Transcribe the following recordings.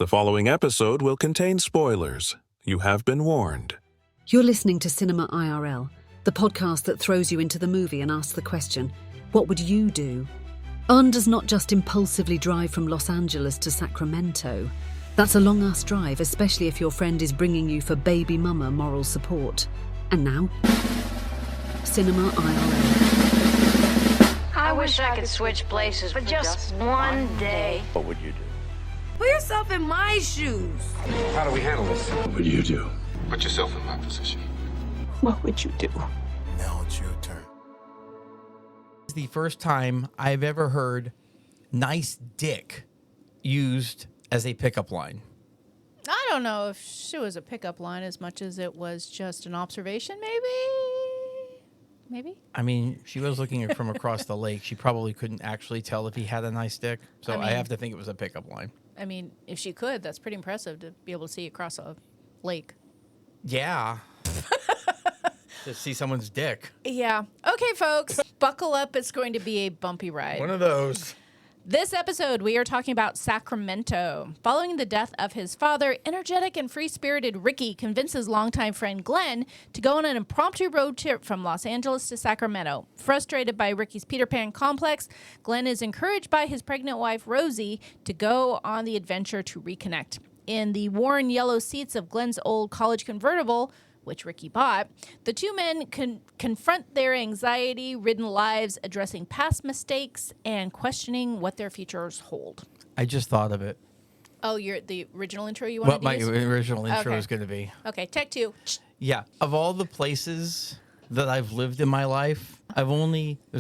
The following episode will contain spoilers. You have been warned. You're listening to Cinema IRL, the podcast that throws you into the movie and asks the question, what would you do? Un does not just impulsively drive from Los Angeles to Sacramento. That's a long-ass drive, especially if your friend is bringing you for baby mama moral support. And now, Cinema IRL. I wish I could switch places for just one day. What would you do? Put yourself in my shoes. How do we handle this? What would you do? Put yourself in my position. What would you do? Now it's your turn. It's the first time I've ever heard nice dick used as a pickup line. I don't know if she was a pickup line as much as it was just an observation, maybe? I mean, she was looking from across the lake. She probably couldn't actually tell if he had a nice dick. So I have to think it was a pickup line. I mean, if she could, that's pretty impressive to be able to see across a lake. Yeah. To see someone's dick. Yeah. Okay, folks, buckle up. It's going to be a bumpy ride. One of those. This episode, we are talking about Sacramento. Following the death of his father, energetic and free-spirited Ricky convinces longtime friend Glenn to go on an impromptu road trip from Los Angeles to Sacramento. Frustrated by Ricky's Peter Pan complex, Glenn is encouraged by his pregnant wife, Rosie, to go on the adventure to reconnect. In the worn yellow seats of Glenn's old college convertible, which Ricky bought, the two men confront their anxiety-ridden lives, addressing past mistakes and questioning what their futures hold. I just thought of it. Oh, the original intro you wanted to use? What my original intro Okay. is going to be. Okay, take two. Yeah. Of all the places that I've lived in my life, there's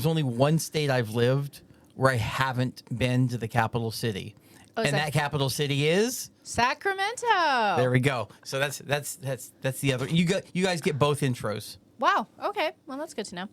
only one state I've lived where I haven't been to the capital city. Oh, and that capital city is Sacramento. There we go. So that's the other. You guys get both intros. Wow. Okay. Well, that's good to know.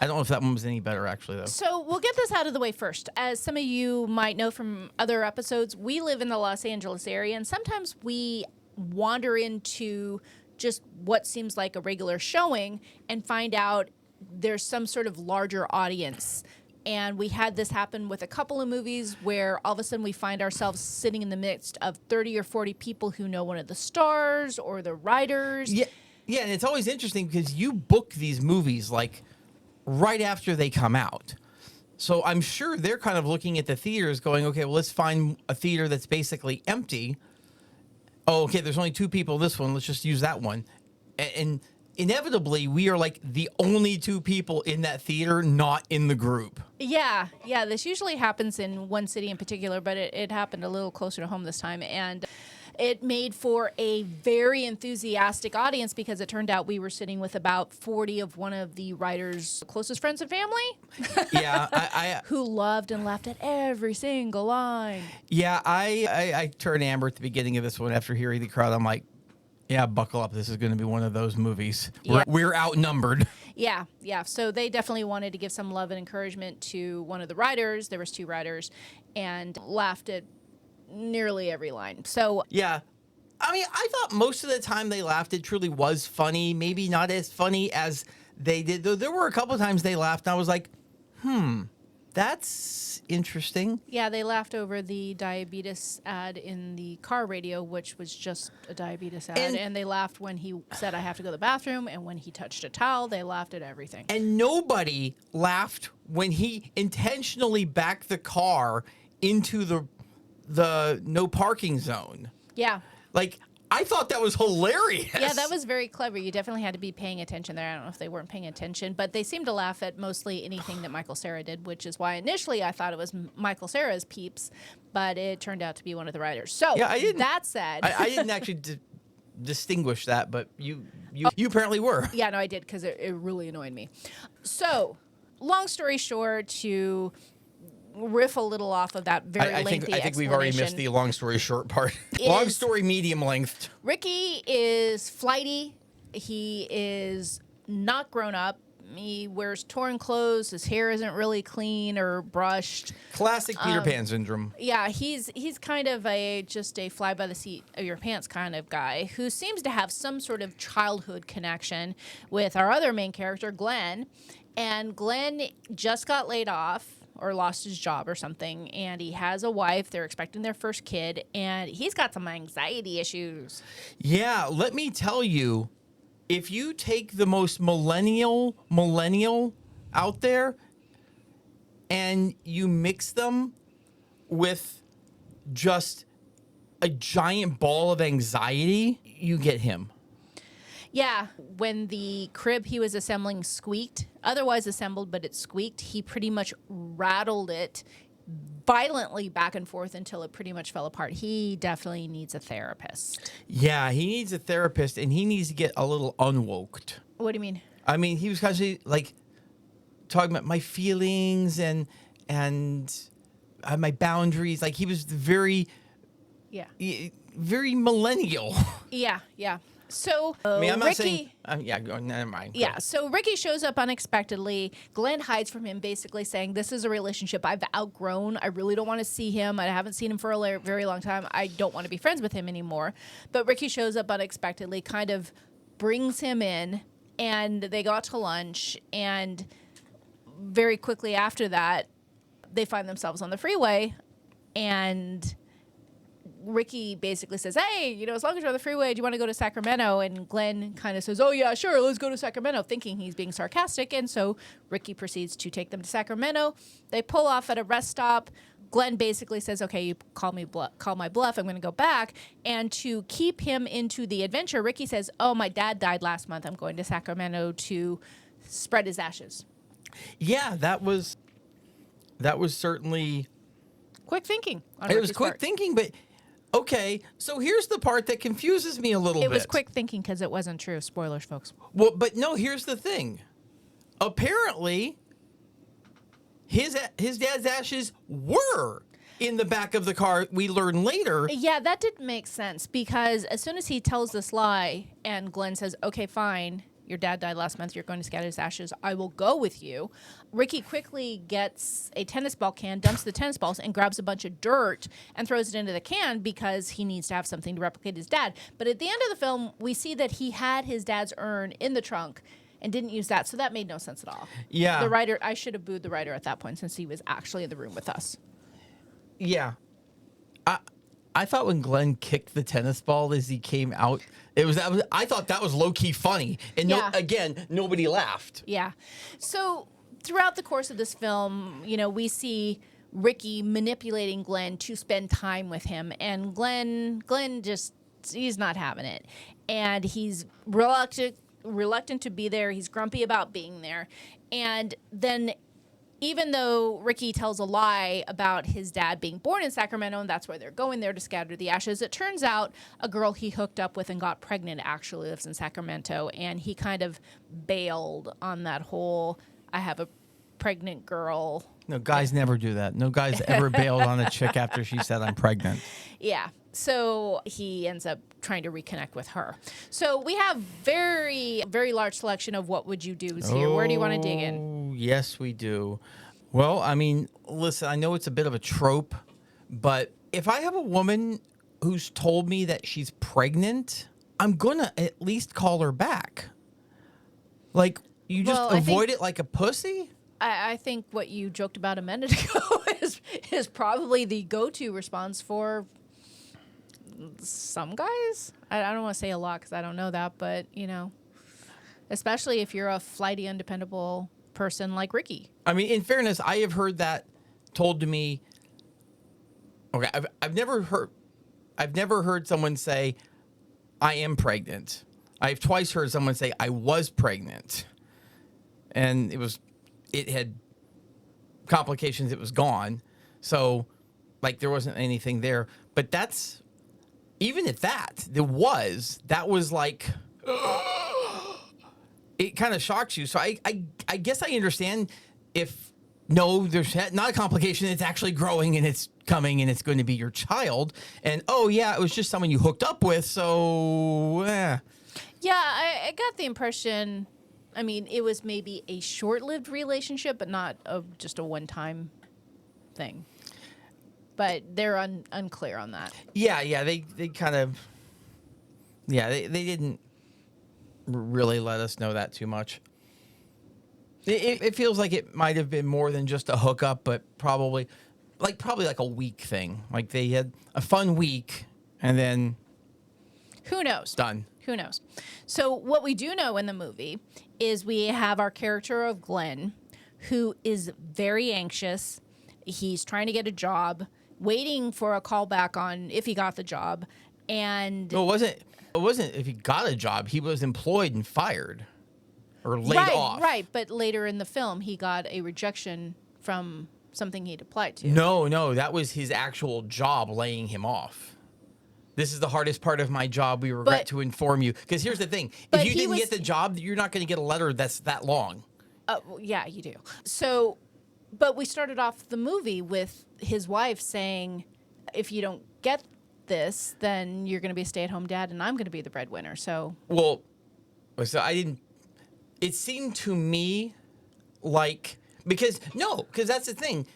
I don't know if that one was any better, actually, though. So we'll get this out of the way first. As some of you might know from other episodes, we live in the Los Angeles area, and sometimes we wander into just what seems like a regular showing and find out there's some sort of larger audience. And we had this happen with a couple of movies where all of a sudden we find ourselves sitting in the midst of 30 or 40 people who know one of the stars or the writers. Yeah, and it's always interesting because you book these movies like right after they come out. So I'm sure they're kind of looking at the theaters going, okay, well, let's find a theater that's basically empty. Oh, okay, there's only two people in this one. Let's just use that one. And inevitably, we are like the only two people in that theater not in the group. Yeah, this usually happens in one city in particular, but it happened a little closer to home this time. And it made for a very enthusiastic audience because it turned out we were sitting with about 40 of one of the writer's closest friends and family. Yeah, I who loved and laughed at every single line. Yeah, I turned amber at the beginning of this one after hearing the crowd. I'm like, yeah, buckle up. This is going to be one of those movies. Yeah. We're outnumbered. Yeah. So they definitely wanted to give some love and encouragement to one of the writers. There was two writers, and laughed at nearly every line. So yeah. I mean, I thought most of the time they laughed. It truly was funny. Maybe not as funny as they did. Though there were a couple of times they laughed, and I was like, that's interesting. yeah, they laughed over the diabetes ad in the car radio, which was just a diabetes ad. And they laughed when he said, I have to go to the bathroom. And when he touched a towel, they laughed at everything. And nobody laughed when he intentionally backed the car into the no parking zone. Yeah. Like, I thought that was hilarious. Yeah, that was very clever. You definitely had to be paying attention there. I don't know if they weren't paying attention, but they seemed to laugh at mostly anything that Michael Cera did, which is why initially I thought it was Michael Cera's Peeps, but it turned out to be one of the writers. So yeah, that said, I didn't actually distinguish that, but you apparently were. Yeah, no, I did because it really annoyed me. So, long story short, to riff a little off of that very lengthy I think we've already missed the long story short part. Long story medium length. Ricky is flighty. He is not grown up. He wears torn clothes. His hair isn't really clean or brushed. Classic Peter Pan syndrome. Yeah, he's kind of just a fly by the seat of your pants kind of guy who seems to have some sort of childhood connection with our other main character, Glenn. And Glenn just got laid off or lost his job or something, and he has a wife. They're expecting their first kid, and he's got some anxiety issues. Yeah, let me tell you, if you take the most millennial out there and you mix them with just a giant ball of anxiety, you get him. Yeah, when the crib he was assembling squeaked, otherwise assembled, but it squeaked, he pretty much rattled it violently back and forth until it pretty much fell apart. He definitely needs a therapist. Yeah, he needs a therapist, and he needs to get a little unwoked. What do you mean? I mean, he was kind of like talking about my feelings and my boundaries. Like, he was very millennial. Yeah. So I mean, I'm not Ricky, saying. Never mind. Go. Yeah, so Ricky shows up unexpectedly. Glenn hides from him, basically saying, this is a relationship I've outgrown. I really don't want to see him. I haven't seen him for a very long time. I don't want to be friends with him anymore. But Ricky shows up unexpectedly, kind of brings him in, and they go out to lunch. And very quickly after that, they find themselves on the freeway, and Ricky basically says, hey, as long as you're on the freeway, do you want to go to Sacramento? And Glenn kind of says, oh, yeah, sure, let's go to Sacramento, thinking he's being sarcastic. And so Ricky proceeds to take them to Sacramento. They pull off at a rest stop. Glenn basically says, okay, you call my bluff. I'm going to go back. And to keep him into the adventure, Ricky says, oh, my dad died last month. I'm going to Sacramento to spread his ashes. Yeah, that was certainly quick thinking. It was quick thinking, but okay. So here's the part that confuses me a little bit. It was quick thinking because it wasn't true. Spoilers, folks. Well, but no. Here's the thing. Apparently, his dad's ashes were in the back of the car. We learn later. Yeah, that didn't make sense because as soon as he tells this lie and Glenn says, okay, fine, your dad died last month, you're going to scatter his ashes, I will go with you. Ricky quickly gets a tennis ball can, dumps the tennis balls, and grabs a bunch of dirt and throws it into the can because he needs to have something to replicate his dad. But at the end of the film, we see that he had his dad's urn in the trunk and didn't use that, so that made no sense at all. Yeah. The writer, I should have booed the writer at that point since he was actually in the room with us. Yeah. I thought when Glenn kicked the tennis ball as he came out, I thought that was low-key funny. And again, nobody laughed. Yeah. So throughout the course of this film, we see Ricky manipulating Glenn to spend time with him. And Glenn just, he's not having it. And he's reluctant to be there. He's grumpy about being there. And then even though Ricky tells a lie about his dad being born in Sacramento and that's why they're going there to scatter the ashes, it turns out a girl he hooked up with and got pregnant actually lives in Sacramento, and he kind of bailed on that whole, I have a pregnant girl. No, guys never do that. No guy's ever bailed on a chick after she said, I'm pregnant. Yeah. So he ends up trying to reconnect with her. So we have very, very large selection of what would you do's here. Where do you want to dig in? Yes, we do. Well, I mean, listen, I know it's a bit of a trope, but if I have a woman who's told me that she's pregnant, I'm going to at least call her back. Like, you just avoid it like a pussy? I think what you joked about a minute ago is probably the go-to response for some guys. I don't want to say a lot because I don't know that, but, especially if you're a flighty, undependable person like Ricky. I mean, in fairness, I have heard that told to me. Okay, I've never heard someone say, I am pregnant. I've twice heard someone say, I was pregnant. And it had complications. It was gone. So, like, there wasn't anything there. But even at that, that was like, it kind of shocks you. So I guess I understand if, no, there's not a complication. It's actually growing and it's coming and it's going to be your child. And, oh, yeah, it was just someone you hooked up with. So, Yeah, I got the impression, I mean, it was maybe a short-lived relationship, but not just a one-time thing. But they're unclear on that. Yeah, they kind of, they didn't really let us know that too much. It feels like it might have been more than just a hookup, but probably like a week thing. Like they had a fun week, and then Who knows? done. Who knows? So what we do know in the movie is we have our character of Glenn, who is very anxious. He's trying to get a job, waiting for a call back on if he got the job, and No, it wasn't if he got a job. He was employed and fired or laid off. Right, but later in the film, he got a rejection from something he'd applied to. No, that was his actual job laying him off. This is the hardest part of my job. We regret to inform you. Because here's the thing. But If you didn't get the job, you're not going to get a letter that's that long. Well, yeah, you do. So, but we started off the movie with his wife saying, if you don't get this, then you're going to be a stay-at-home dad and I'm going to be the breadwinner. So, Well, so I didn't. It seemed to me like because that's the thing.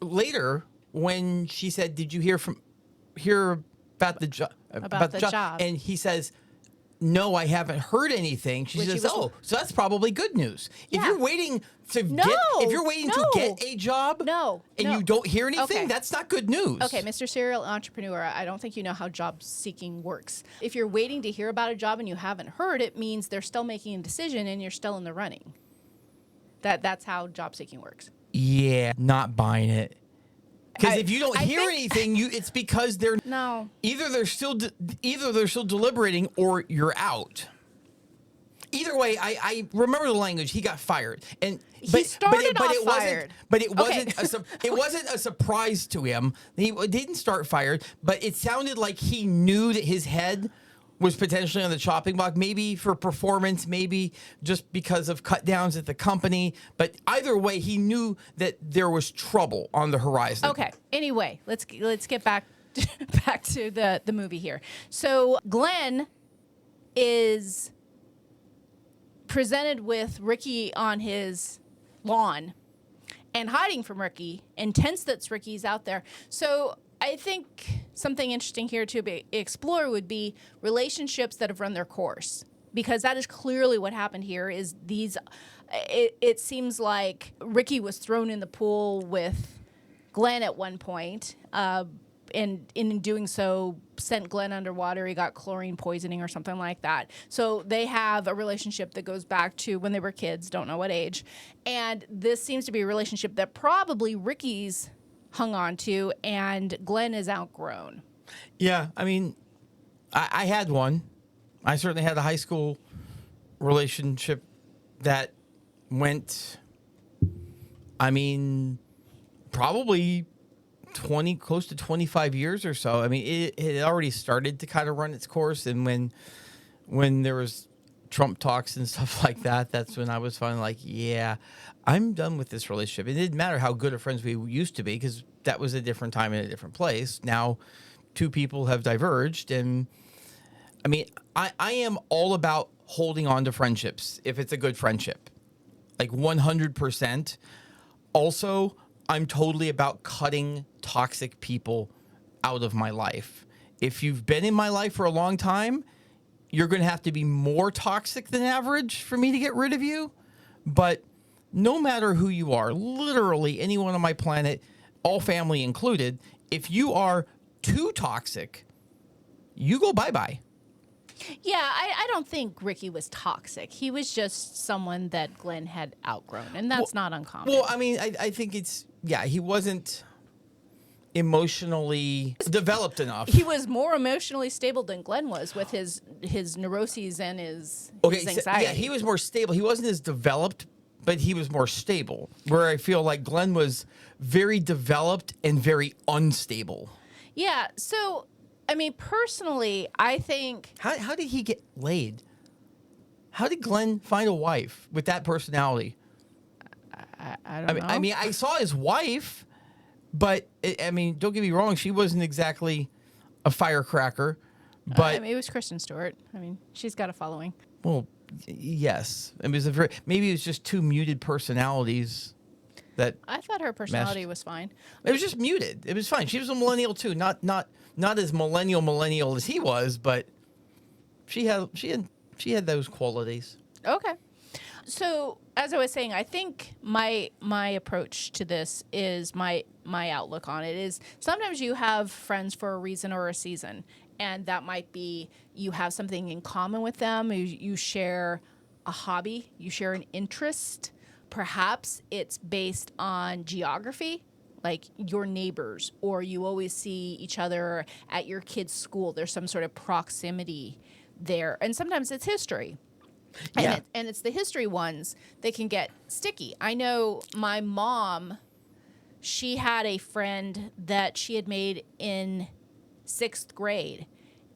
Later when she said, "Did you hear about the job?" About the job. And he says, "No, I haven't heard anything." She says, "Oh, so that's probably good news." If Yeah. you're waiting to No, to get a job, No, you don't hear anything, Okay. that's not good news. Okay, Mr. Serial Entrepreneur, I don't think you know how job seeking works. If you're waiting to hear about a job and you haven't heard, it means they're still making a decision and you're still in the running. That's how job seeking works. Yeah, not buying it. Because if you don't I hear think- anything, it's because they're No. either they're still deliberating or you're out. Either way, I remember the language. He got fired, and He started off it fired. it wasn't a surprise to him. He didn't start fired, but it sounded like he knew that his head was potentially on the chopping block, maybe for performance, maybe just because of cut downs at the company. But either way, he knew that there was trouble on the horizon. Okay. Anyway, let's get back to the movie here. So Glenn is presented with Ricky on his lawn and hiding from Ricky, and tense that Ricky's out there. So I think something interesting here to explore would be relationships that have run their course, because that is clearly what happened here. Is these? It seems like Ricky was thrown in the pool with Glenn at one point, and in doing so, sent Glenn underwater. He got chlorine poisoning or something like that. So they have a relationship that goes back to when they were kids, don't know what age, and this seems to be a relationship that probably Ricky's hung on to, and Glenn is outgrown. Yeah, I mean, I had one. I certainly had a high school relationship that went, I mean, probably close to 25 years or so. I mean, it had already started to kind of run its course, and when there was Trump talks and stuff like that, that's when I was finally like, yeah, I'm done with this relationship. It didn't matter how good of friends we used to be, because that was a different time in a different place. Now, two people have diverged, and I mean, I am all about holding on to friendships if it's a good friendship, like 100%. Also, I'm totally about cutting toxic people out of my life. If you've been in my life for a long time, you're going to have to be more toxic than average for me to get rid of you. But no matter who you are, literally anyone on my planet, all family included, if you are too toxic, you go bye-bye. Yeah, I don't think Ricky was toxic. He was just someone that Glenn had outgrown, and that's not uncommon. Well, I mean, I think he wasn't emotionally developed enough. He was more emotionally stable than Glenn was with his neuroses and his anxiety. Yeah, he was more stable. He wasn't as developed, but he was more stable. Where I feel like Glenn was very developed and very unstable. Yeah, so, I mean, personally, I think... How did he get laid? How did Glenn find a wife with that personality? I don't know. I mean, I saw his wife, but, I mean, don't get me wrong, she wasn't exactly a firecracker. But I mean, it was Kristen Stewart. I mean, she's got a following. Well, yes. It was maybe it was just two muted personalities that I thought her personality was fine. it was just muted. It was fine. She was a millennial too, not as millennial as he was, but she had those qualities. Okay. So as I was saying, I think my approach to this is my outlook on it is sometimes you have friends for a reason or a season, and that might be you have something in common with them. You share a hobby, you share an interest. Perhaps it's based on geography, like your neighbors, or you always see each other at your kid's school. There's some sort of proximity there, and sometimes it's history. Yeah. And it's the history ones that can get sticky. I know my mom, she had a friend that she had made in 6th grade,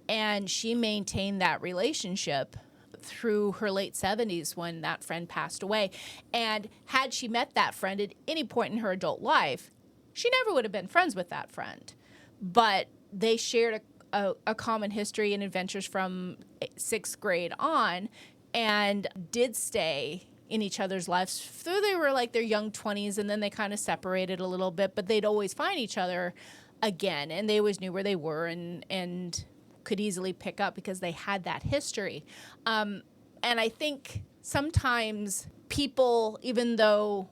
and she maintained that relationship through her late 70s when that friend passed away. And had she met that friend at any point in her adult life, she never would have been friends with that friend. But they shared a common history and adventures from 6th grade on, and did stay in each other's lives through they were like their young 20s, and then they kind of separated a little bit, but they'd always find each other again, and they always knew where they were and could easily pick up because they had that history. And I think sometimes people, even though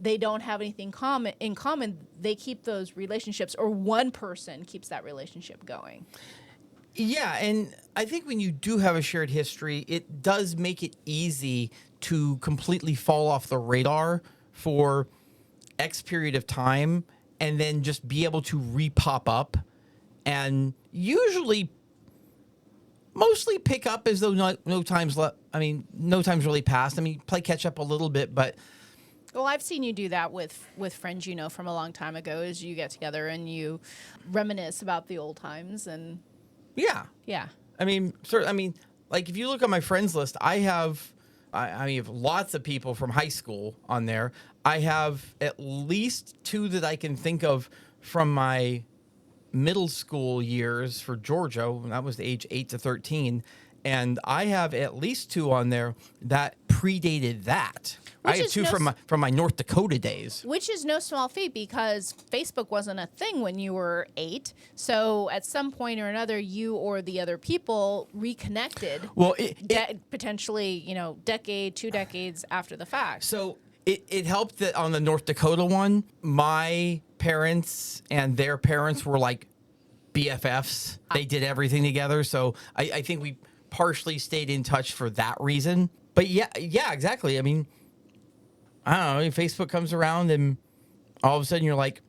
they don't have anything in common, they keep those relationships, or one person keeps that relationship going. Yeah, and I think when you do have a shared history, it does make it easy to completely fall off the radar for X period of time and then just be able to re-pop up and usually mostly pick up as though no time's really passed. I mean, play catch up a little bit, but... Well, I've seen you do that with friends you know from a long time ago, as you get together and you reminisce about the old times and... Yeah. Yeah. I mean, like if you look at my friends list, I have lots of people from high school on there. I have at least 2 that I can think of from my middle school years for Georgia. That was the age 8 to 13. And I have at least 2 on there that predated that. I have 2 from my North Dakota days. Which is no small feat because Facebook wasn't a thing when you were 8. So at some point or another, you or the other people reconnected. Well, potentially, 2 decades after the fact. So it helped that on the North Dakota one, my parents and their parents were like BFFs. They did everything together. So I think we partially stayed in touch for that reason. But yeah, exactly. I mean, I don't know. Facebook comes around and all of a sudden you're like,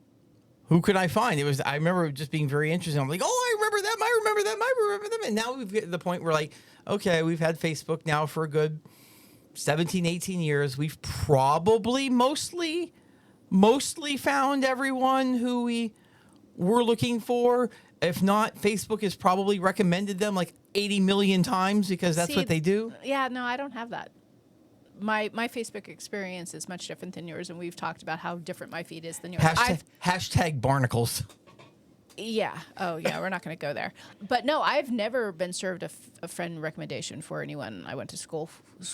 who can I find? I remember it just being very interesting. I'm like, oh, I remember them. I remember them. I remember them. And now we've get to the point where like, okay, we've had Facebook now for a good 17, 18 years. We've probably mostly found everyone who we were looking for. If not, Facebook has probably recommended them like 80 million times because that's what they do. Yeah, no, I don't have that. My Facebook experience is much different than yours, and we've talked about how different my feed is than yours. Hashtag barnacles. Yeah. Oh, yeah. We're not going to go there. But no, I've never been served a friend recommendation for anyone I went to school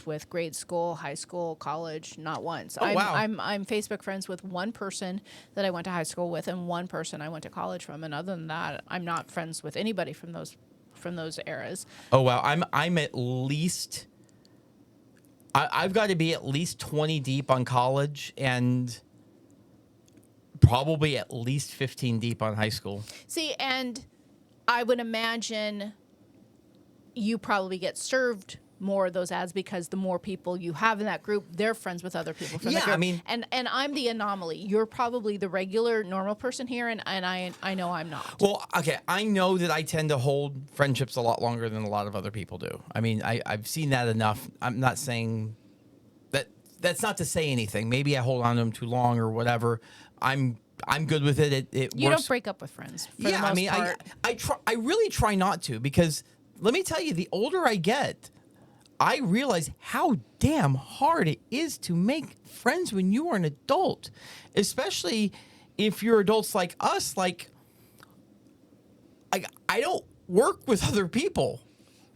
with, grade school, high school, college, not once. Oh, wow. I'm Facebook friends with one person that I went to high school with and one person I went to college from. And other than that, I'm not friends with anybody from those eras. Oh, wow. I'm at least... I've got to be at least 20 deep on college and probably at least 15 deep on high school. See, and I would imagine you probably get served more of those ads because the more people you have in that group, they're friends with other people from the group. I mean, and I'm the anomaly. You're probably the regular, normal person here, and I know I'm not. Well, okay, I know that I tend to hold friendships a lot longer than a lot of other people do. I mean, I've seen that enough. I'm not saying that. That's not to say anything. Maybe I hold on to them too long or whatever. I'm good with it. It you works. Don't break up with friends. Yeah, I mean, I really try not to because let me tell you, the older I get, I realize how damn hard it is to make friends when you are an adult, especially if you're adults like us. Like, I don't work with other people.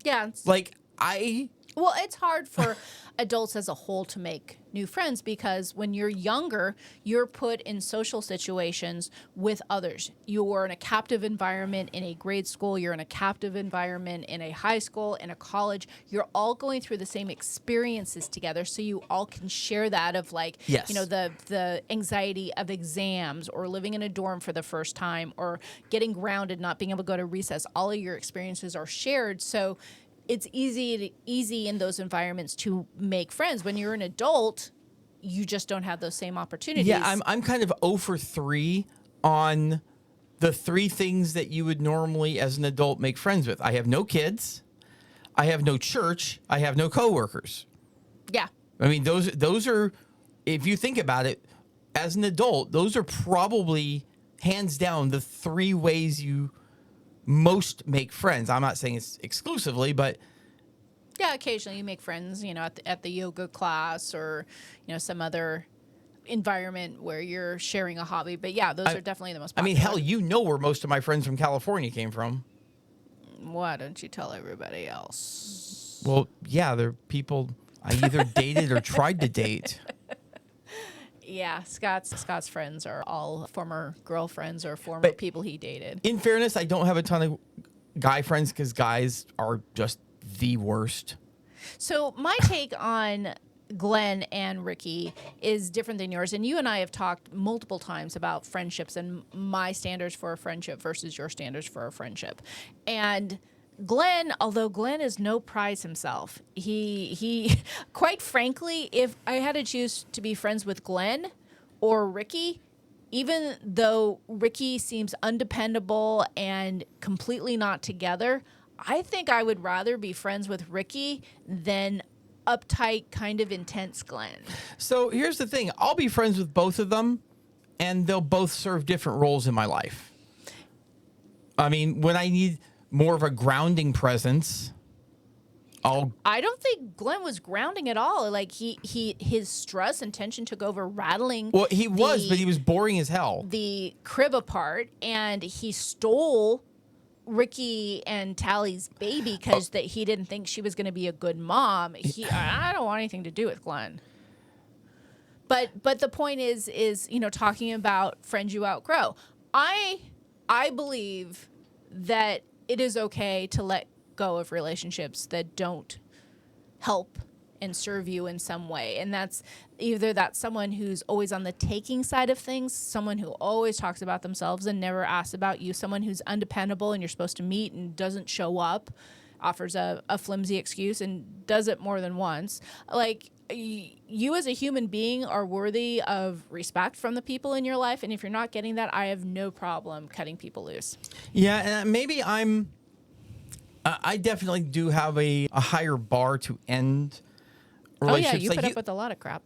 Yeah. Like, I Well, it's hard for adults as a whole to make new friends because when you're younger, you're put in social situations with others. You're in a captive environment in a grade school. You're in a captive environment in a high school, in a college. You're all going through the same experiences together, so you all can share that of like, Yes. the anxiety of exams or living in a dorm for the first time or getting grounded, not being able to go to recess. All of your experiences are shared, so it's easy in those environments to make friends. When you're an adult, you just don't have those same opportunities. Yeah, I'm kind of 0 for 3 on the 3 things that you would normally, as an adult, make friends with. I have no kids. I have no church. I have no coworkers. Yeah. I mean, those are, if you think about it, as an adult, those are probably hands down the 3 ways you most make friends. I'm not saying it's exclusively, but Yeah, occasionally you make friends, at the yoga class or, some other environment where you're sharing a hobby. But yeah, those are definitely the most I popular. mean, hell, where most of my friends from California came from. Why don't you tell everybody else? Well, yeah, they're people I either dated or tried to date. Yeah, Scott's friends are all former girlfriends or former But- people he dated. In fairness, I don't have a ton of guy friends because guys are just the worst. So my take on Glenn and Ricky is different than yours. And you and I have talked multiple times about friendships and my standards for a friendship versus your standards for a friendship. And Glenn, although Glenn is no prize himself, he quite frankly, if I had to choose to be friends with Glenn or Ricky, even though Ricky seems undependable and completely not together, I think I would rather be friends with Ricky than uptight, kind of intense Glenn. So here's the thing. I'll be friends with both of them, and they'll both serve different roles in my life. I mean, when I need more of a grounding presence, I don't think Glenn was grounding at all. Like his stress and tension took over, rattling. Well, he was, but he was boring as hell. The crib apart, and he stole Ricky and Tally's baby because that he didn't think she was going to be a good mom. I don't want anything to do with Glenn. But the point is talking about friends you outgrow. I believe that it is okay to let go of relationships that don't help and serve you in some way. And that's someone who's always on the taking side of things, someone who always talks about themselves and never asks about you, someone who's undependable and you're supposed to meet and doesn't show up, offers a flimsy excuse and does it more than once. Like, you as a human being are worthy of respect from the people in your life. And if you're not getting that, I have no problem cutting people loose. Yeah, and maybe I definitely do have a higher bar to end relationships. Oh, yeah, you like put up with a lot of crap.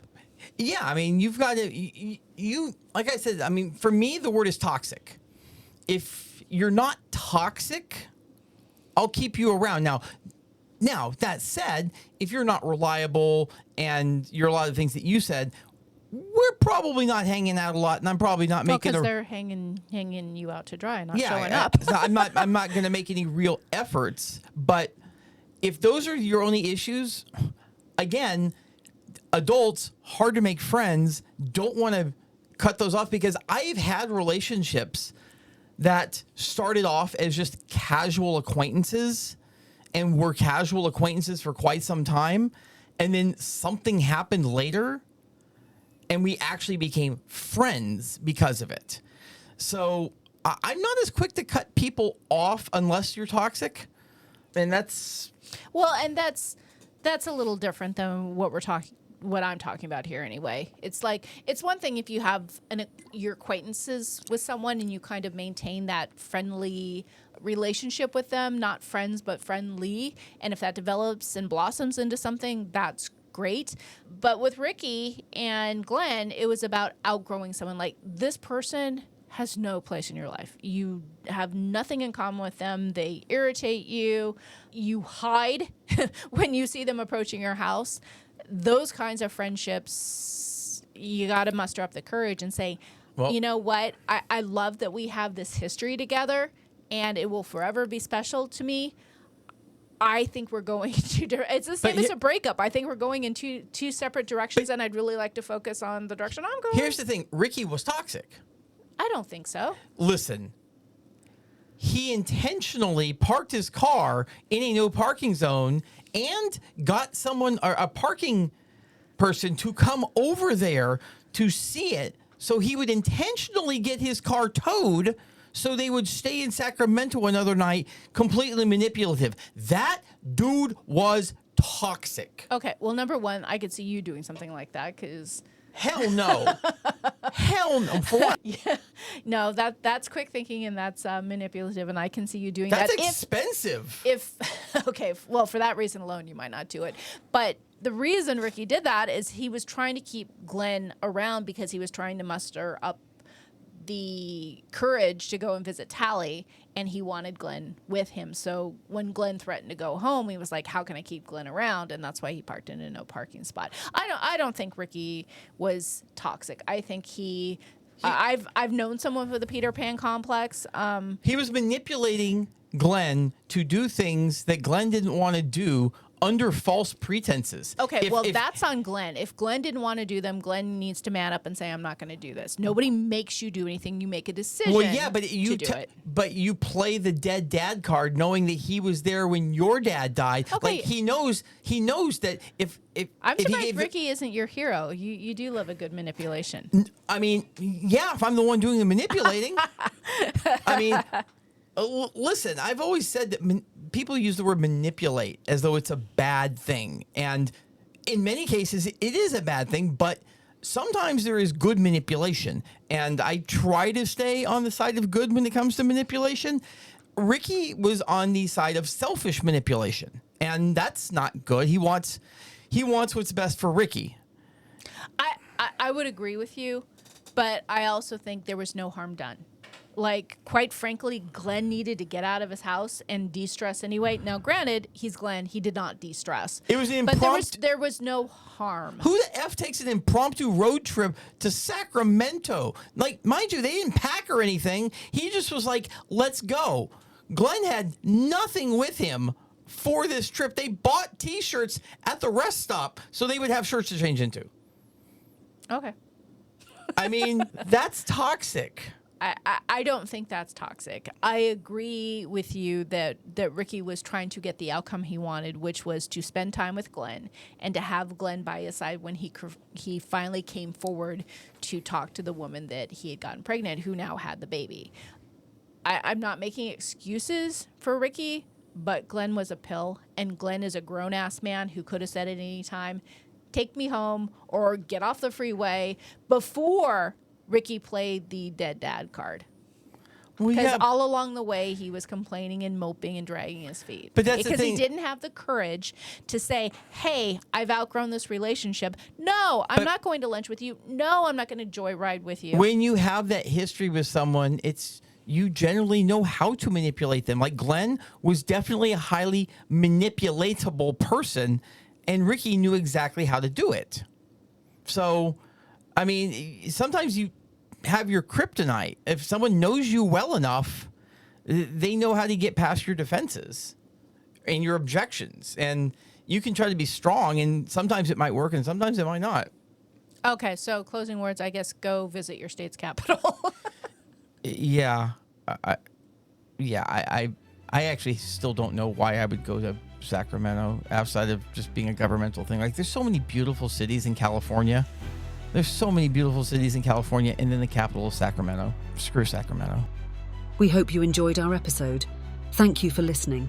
Yeah, I mean, you've got to, you, like I said, I mean, for me, the word is toxic. If you're not toxic, I'll keep you around. Now, that said, if you're not reliable and you're a lot of the things that you said, we're probably not hanging out a lot, and I'm probably not making because they're hanging you out to dry, not showing yeah, up. so I'm not going to make any real efforts. But if those are your only issues, again, adults, hard to make friends, don't want to cut those off, because I've had relationships that started off as just casual acquaintances and were casual acquaintances for quite some time. And then something happened later and we actually became friends because of it. So I'm not as quick to cut people off unless you're toxic. And that's... Well, and that's a little different than what I'm talking about here anyway. It's like, it's one thing if you have your acquaintances with someone and you kind of maintain that friendly relationship with them, not friends, but friendly. And if that develops and blossoms into something, that's great. But with Ricky and Glenn, it was about outgrowing someone. Like, this person has no place in your life. You have nothing in common with them. They irritate you. You hide when you see them approaching your house. Those kinds of friendships, you got to muster up the courage and say, well, you know what? I love that we have this history together and it will forever be special to me. I think we're going to. It's the same as a breakup. I think we're going in two separate directions, and I'd really like to focus on the direction I'm going. Here's the thing: Ricky was toxic. I don't think so. Listen, he intentionally parked his car in a no parking zone and got someone or a parking person to come over there to see it. So he would intentionally get his car towed so they would stay in Sacramento another night, completely manipulative. That dude was toxic. Okay, well, number one, I could see you doing something like that because... Hell no. Hell no. For what? Yeah. No, that's quick thinking and that's manipulative, and I can see you doing that. That's expensive. Okay, well, for that reason alone, you might not do it. But the reason Ricky did that is he was trying to keep Glenn around because he was trying to muster up the courage to go and visit Tally, and he wanted Glenn with him. So when Glenn threatened to go home, he was like, how can I keep Glenn around? And that's why he parked in a no parking spot. I don't think Ricky was toxic. I think I've known someone with a Peter Pan complex. He was manipulating Glenn to do things that Glenn didn't want to do under false pretenses. Okay, that's on Glenn. If Glenn didn't want to do them, Glenn needs to man up and say, I'm not going to do this. Nobody makes you do anything. You make a decision. Well, yeah, but but you play the dead dad card knowing that he was there when your dad died. Okay. Like he knows that if I'm if surprised Ricky isn't your hero. You do love a good manipulation. I mean, yeah, if I'm the one doing the manipulating. I mean, listen, I've always said that people use the word manipulate as though it's a bad thing. And in many cases, it is a bad thing, but sometimes there is good manipulation. And I try to stay on the side of good when it comes to manipulation. Ricky was on the side of selfish manipulation, and that's not good. He wants what's best for Ricky. I would agree with you, but I also think there was no harm done. Like, quite frankly, Glenn needed to get out of his house and de-stress anyway. Now, granted, he's Glenn. He did not de-stress. It was an impromptu. But there was no harm. Who the F takes an impromptu road trip to Sacramento? Like, mind you, they didn't pack or anything. He just was like, let's go. Glenn had nothing with him for this trip. They bought T-shirts at the rest stop so they would have shirts to change into. Okay. I mean, that's toxic. I don't think that's toxic. I agree with you that Ricky was trying to get the outcome he wanted, which was to spend time with Glenn and to have Glenn by his side when he finally came forward to talk to the woman that he had gotten pregnant, who now had the baby. I'm not making excuses for Ricky, but Glenn was a pill, and Glenn is a grown-ass man who could have said at any time, take me home or get off the freeway before Ricky played the dead dad card. Because all along the way, he was complaining and moping and dragging his feet. But that's the thing. Because he didn't have the courage to say, hey, I've outgrown this relationship. No, I'm not going to lunch with you. No, I'm not going to joyride with you. When you have that history with someone, you generally know how to manipulate them. Like Glenn was definitely a highly manipulatable person, and Ricky knew exactly how to do it. So, I mean, sometimes you have your kryptonite. If someone knows you well enough, they know how to get past your defenses and your objections. And you can try to be strong, and sometimes it might work and sometimes it might not. Okay, so closing words, I guess go visit your state's capital. Yeah. I actually still don't know why I would go to Sacramento outside of just being a governmental thing. Like, there's so many beautiful cities in California. There's so many beautiful cities in California, and then the capital of Sacramento. Screw Sacramento. We hope you enjoyed our episode. Thank you for listening.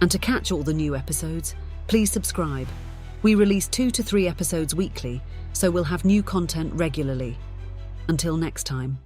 And to catch all the new episodes, please subscribe. We release 2 to 3 episodes weekly, so we'll have new content regularly. Until next time.